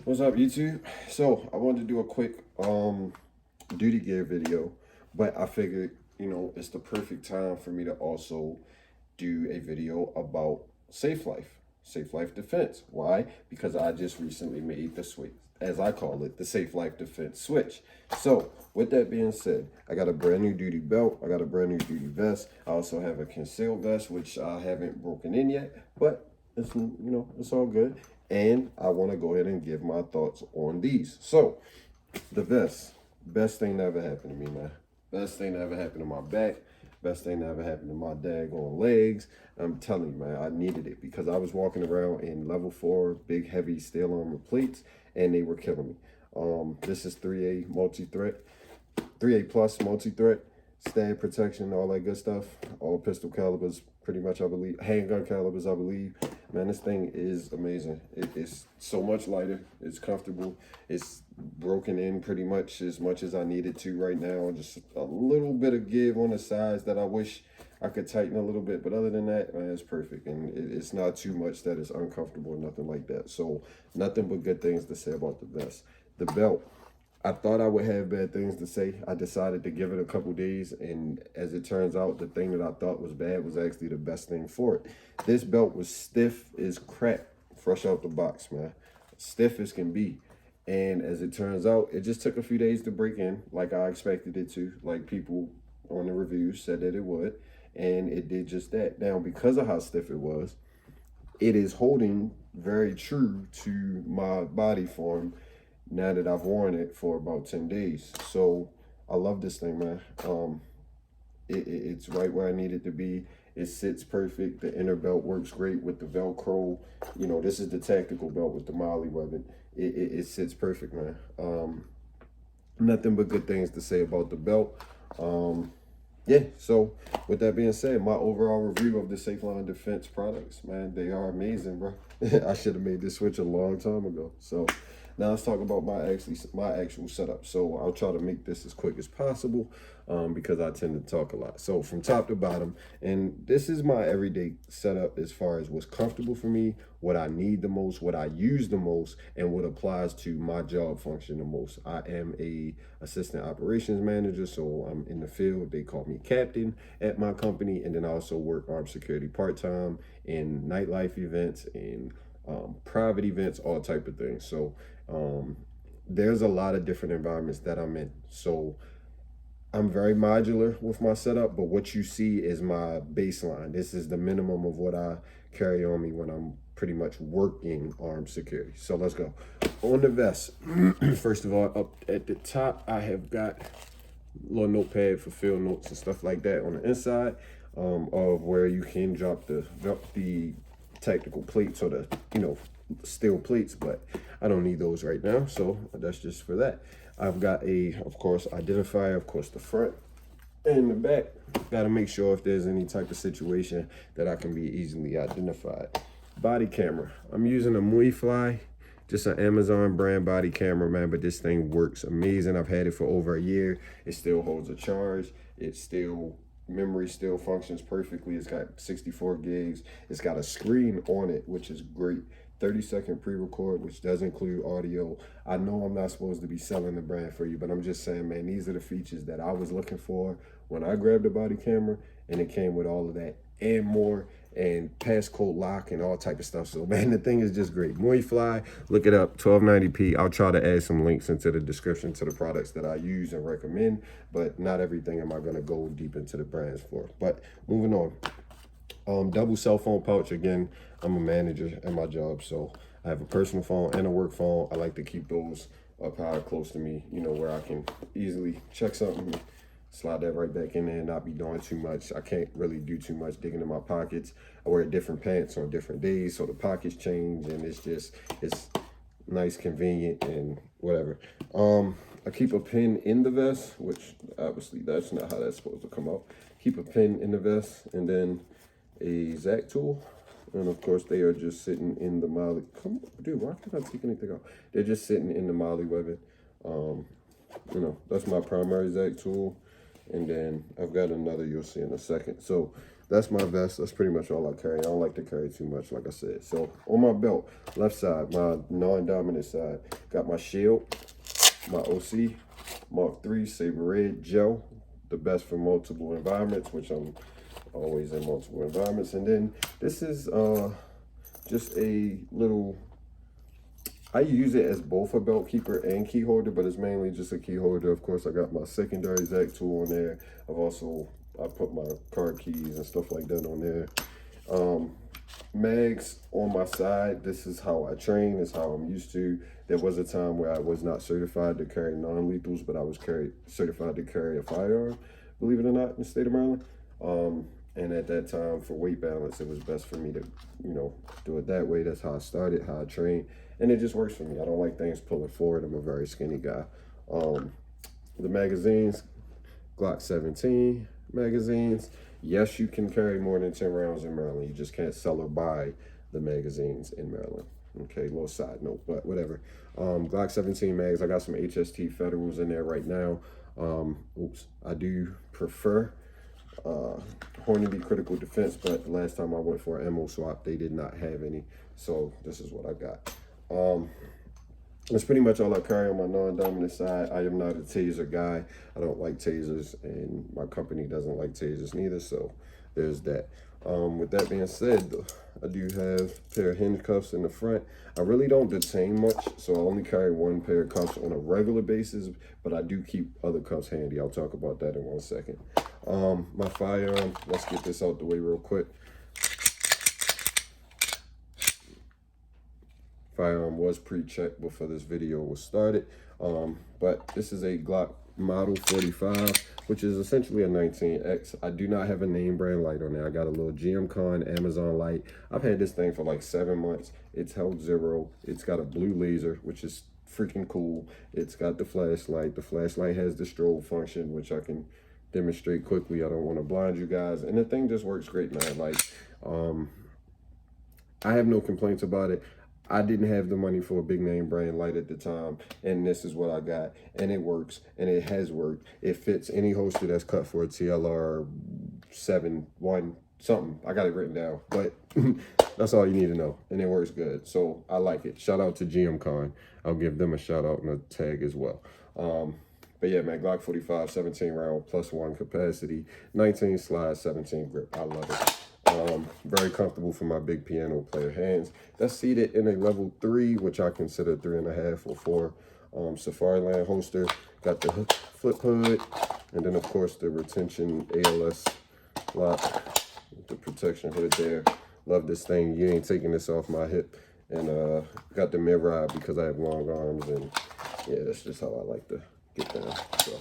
What's up, YouTube? So I wanted to do a quick duty gear video, but I figured, it's the perfect time for me to also do a video about Safelife Defense. Why? Because I just recently made the switch, as I call it, the Safelife Defense switch. So with that being said, I got a brand new duty belt. I got a brand new duty vest. I also have a concealed vest, which I haven't broken in yet, but it's all good. And I want to go ahead and give my thoughts on these. So the vest, best thing that ever happened to me, man. Best thing that ever happened to my back. Best thing that ever happened to my daggone legs. I'm telling you, man, I needed it because I was walking around in level 4 big heavy steel armor plates and they were killing me. This is 3A multi-threat, 3A plus multi-threat, stab protection, all that good stuff. All pistol calibers, pretty much, I believe. Handgun calibers, I believe. Man, this thing is amazing. It's so much lighter. It's comfortable. It's broken in pretty much as I need it to right now. Just a little bit of give on the sides that I wish I could tighten a little bit. But other than that, man, it's perfect. And it's not too much that is uncomfortable or nothing like that. So nothing but good things to say about the vest. The belt. I thought I would have bad things to say. I decided to give it a couple days, and as it turns out, the thing that I thought was bad was actually the best thing for it. This belt was stiff as crap, fresh out the box, man. Stiff as can be. And as it turns out, it just took a few days to break in, like I expected it to, like people on the reviews said that it would, and it did just that. Now, because of how stiff it was, it is holding very true to my body form now that I've worn it for about 10 days. So I love this thing, man. It's right where I need it to be. It sits perfect. The inner belt works great with the Velcro. This is the tactical belt with the Molly webbing. It sits perfect, man. Nothing but good things to say about the belt. Yeah, so with that being said, my overall review of the Safelife Defense products, man, they are amazing, bro. I should have made this switch a long time ago. So now let's talk about my actual setup. So I'll try to make this as quick as possible because I tend to talk a lot. So from top to bottom, and this is my everyday setup as far as what's comfortable for me, what I need the most, what I use the most, and what applies to my job function the most. I am a assistant operations manager, so I'm in the field. They call me captain at my company, and then I also work armed security part-time in nightlife events and private events, all type of things. So there's a lot of different environments that I'm in. So I'm very modular with my setup, but what you see is my baseline. This is the minimum of what I carry on me when I'm pretty much working armed security. So let's go. On the vest, first of all, up at the top, I have got a little notepad for field notes and stuff like that on the inside of where you can drop the tactical plates or the, steel plates, but I don't need those right now, so that's just for that. I've got of course, identifier, of course, the front and the back. Got to make sure if there's any type of situation that I can be easily identified. Body camera. I'm using a MuiFly, just an Amazon brand body camera, man, but this thing works amazing. I've had it for over a year. It still holds a charge. Memory still functions perfectly. It's got 64 gigs. It's got a screen on it, which is great. 30-second pre-record, which does include audio. I know I'm not supposed to be selling the brand for you, but I'm just saying, man, these are the features that I was looking for when I grabbed the body camera, and it came with all of that and more, and passcode lock and all type of stuff. So, man, the thing is just great. MuiFly, look it up, 1290p. I'll try to add some links into the description to the products that I use and recommend, but not everything am I going to go deep into the brands for. But moving on. Double cell phone pouch. Again, I'm a manager at my job, so I have a personal phone and a work phone. I like to keep those up high close to me, where I can easily check something, slide that right back in there and not be doing too much. I can't really do too much digging in my pockets. I wear different pants on different days, so the pockets change, and it's nice, convenient, and whatever. I keep a pin in the vest, which obviously that's not how that's supposed to come out. Keep a pin in the vest, and then a Zac tool, and of course they are just sitting in the molly. Come on, dude, why can't I take anything out? They're just sitting in the molly webbing. That's my primary Zac tool, and then I've got another you'll see in a second. So that's my vest. That's pretty much all I carry. I don't like to carry too much, like I said. So on my belt, left side, my non-dominant side, got my shield, my OC Mark III Saber Red Gel, the best for multiple environments, which I'm always in multiple environments. And then this is just a little, I use it as both a belt keeper and key holder, but it's mainly just a key holder. Of course, I got my secondary Zac tool on there. I put my card keys and stuff like that on there. Mags on my side. This is how I train. It's how I'm used to. There was a time where I was not certified to carry non-lethals, but I was certified to carry a firearm, believe it or not, in the state of Maryland. And at that time, for weight balance, it was best for me to, do it that way. That's how I started, how I train. And it just works for me. I don't like things pulling forward. I'm a very skinny guy. The magazines, Glock 17 magazines. Yes, you can carry more than 10 rounds in Maryland. You just can't sell or buy the magazines in Maryland. Okay, little side note, but whatever. Glock 17 mags. I got some HST Federals in there right now. I do prefer Hornady Critical Defense, but the last time I went for an ammo swap, they did not have any. So this is what I got. That's pretty much all I carry on my non-dominant side. I am not a taser guy. I don't like tasers, and my company doesn't like tasers neither, so there's that. With that being said, I do have a pair of hinge cuffs in the front. I really don't detain much, so I only carry one pair of cuffs on a regular basis, but I do keep other cuffs handy. I'll talk about that in 1 second. My firearm, let's get this out the way real quick. Firearm was pre-checked before this video was started, but this is a Glock Model 45, which is essentially a 19X. I do not have a name brand light on there. I got a little GMCon Amazon light. I've had this thing for like 7 months. It's held 0. It's got a blue laser, which is freaking cool. It's got the flashlight. The flashlight has the strobe function, which I can demonstrate quickly. I don't want to blind you guys, and the thing just works great, man. Like, I have no complaints about it. I didn't have the money for a big name brand light at the time, and this is what I got, and it works, and it has worked. It fits any holster that's cut for a TLR 7-1 something. I got it written down, but that's all you need to know, and it works good, so I like it. Shout out to GMCon. I'll give them a shout out and a tag as well. But yeah, man, Glock 45, 17 round, +1 capacity, 19 slide, 17 grip. I love it. Very comfortable for my big piano player hands. That's seated in a level 3, which I consider 3.5 or 4 Safelife holster. Got the flip hood, and then of course the retention ALS lock with the protection hood there. Love this thing. You ain't taking this off my hip. And got the mid ride because I have long arms, and yeah, that's just how I like to get down. So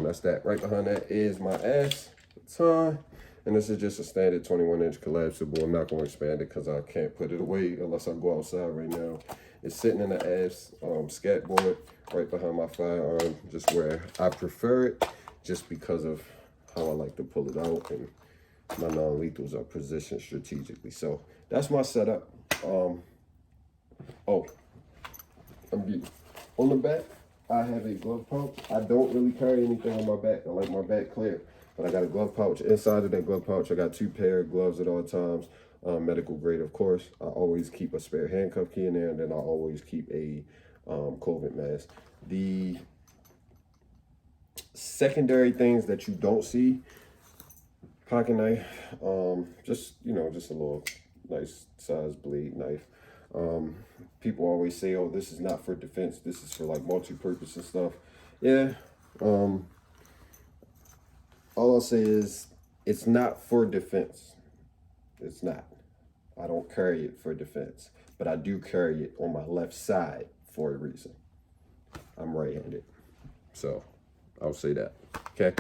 that's that. Right behind that is my ass baton. And this is just a standard 21-inch collapsible. I'm not going to expand it because I can't put it away unless I go outside right now. It's sitting in the ass scat board right behind my firearm, just where I prefer it, just because of how I like to pull it out, and my non-lethals are positioned strategically. So that's my setup. On the back, I have a glove pouch. I don't really carry anything on my back. I like my back clear. But I got a glove pouch. Inside of that glove pouch, I got 2 pair of gloves at all times. Medical grade, of course. I always keep a spare handcuff key in there, and then I always keep a COVID mask. The secondary things that you don't see, pocket knife, just a little nice size blade knife. People always say, oh, this is not for defense. This is for like multi-purpose and stuff. Yeah. All I'll say is it's not for defense. It's not. I don't carry it for defense, but I do carry it on my left side for a reason. I'm right-handed, so I'll say that. Okay.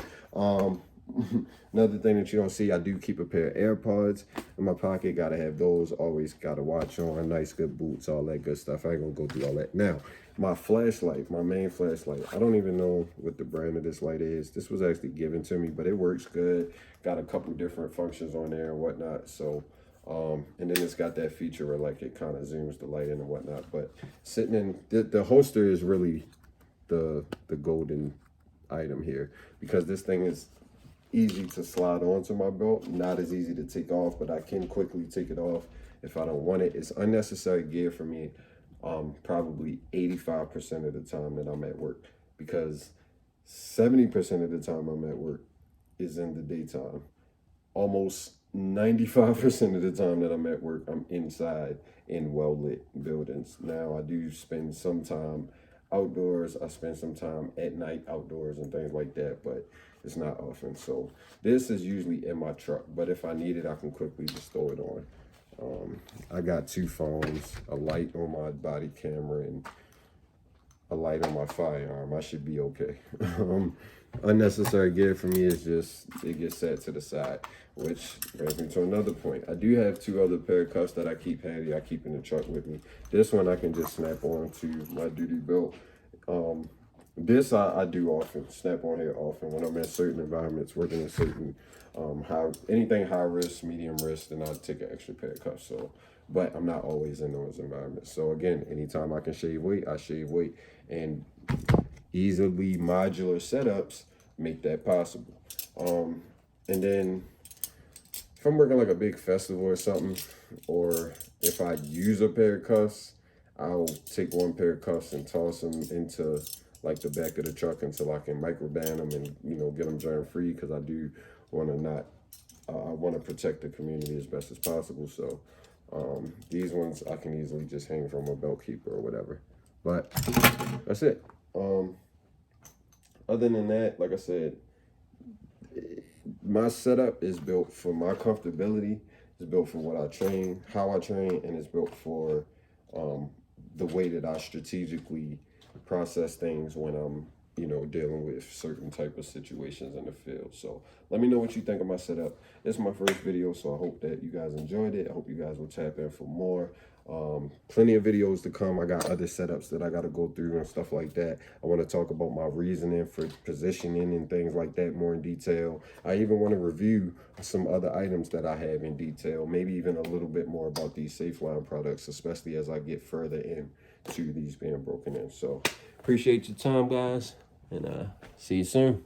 Another thing that you don't see, I do keep a pair of AirPods in my pocket. Gotta have those. Always got a watch on, nice good boots, all that good stuff. I ain't gonna go through all that. Now, my flashlight, my main flashlight, I don't even know what the brand of this light is. This was actually given to me, but it works good. Got a couple different functions on there and whatnot. So, and then it's got that feature where like it kind of zooms the light in and whatnot. But sitting in, the holster is really the golden item here, because this thing is easy to slide onto my belt, not as easy to take off, but I can quickly take it off if I don't want it. It's unnecessary gear for me probably 85% of the time that I'm at work, because 70% of the time I'm at work is in the daytime. Almost 95% of the time that I'm at work, I'm inside in well-lit buildings. Now, I do spend some time outdoors. I spend some time at night outdoors and things like that, but it's not often. So this is usually in my truck, but if I need it, I can quickly just throw it on. I got 2 phones, a light on my body camera, and a light on my firearm. I should be okay. Unnecessary gear for me is just, it gets set to the side, which brings me to another point. I do have 2 other pair of cuffs that I keep handy. I keep in the truck with me. This one I can just snap on to my duty belt. This I do often, snap on here often when I'm in certain environments, working in certain anything high risk, medium risk, then I'll take an extra pair of cuffs. So, but I'm not always in those environments. So again, anytime I can shave weight, I shave weight, and easily modular setups make that possible. And then if I'm working like a big festival or something, or if I use a pair of cuffs, I'll take 1 pair of cuffs and toss them into like the back of the truck until I can microband them and, you know, get them germ free, because I do want to not, I want to protect the community as best as possible. So these ones I can easily just hang from a belt keeper or whatever. But that's it. Other than that, like I said, my setup is built for my comfortability. It's built for what I train, how I train, and it's built for the way that I strategically process things when I'm, you know, dealing with certain type of situations in the field. So let me know what you think of my setup. It's my first video, so I hope that you guys enjoyed it. I hope you guys will tap in for more. Plenty of videos to come. I got other setups that I got to go through and stuff like that. I want to talk about my reasoning for positioning and things like that more in detail. I even want to review some other items that I have in detail, maybe even a little bit more about these Safelife products, especially as I get further into these being broken in. So appreciate your time, guys, and see you soon.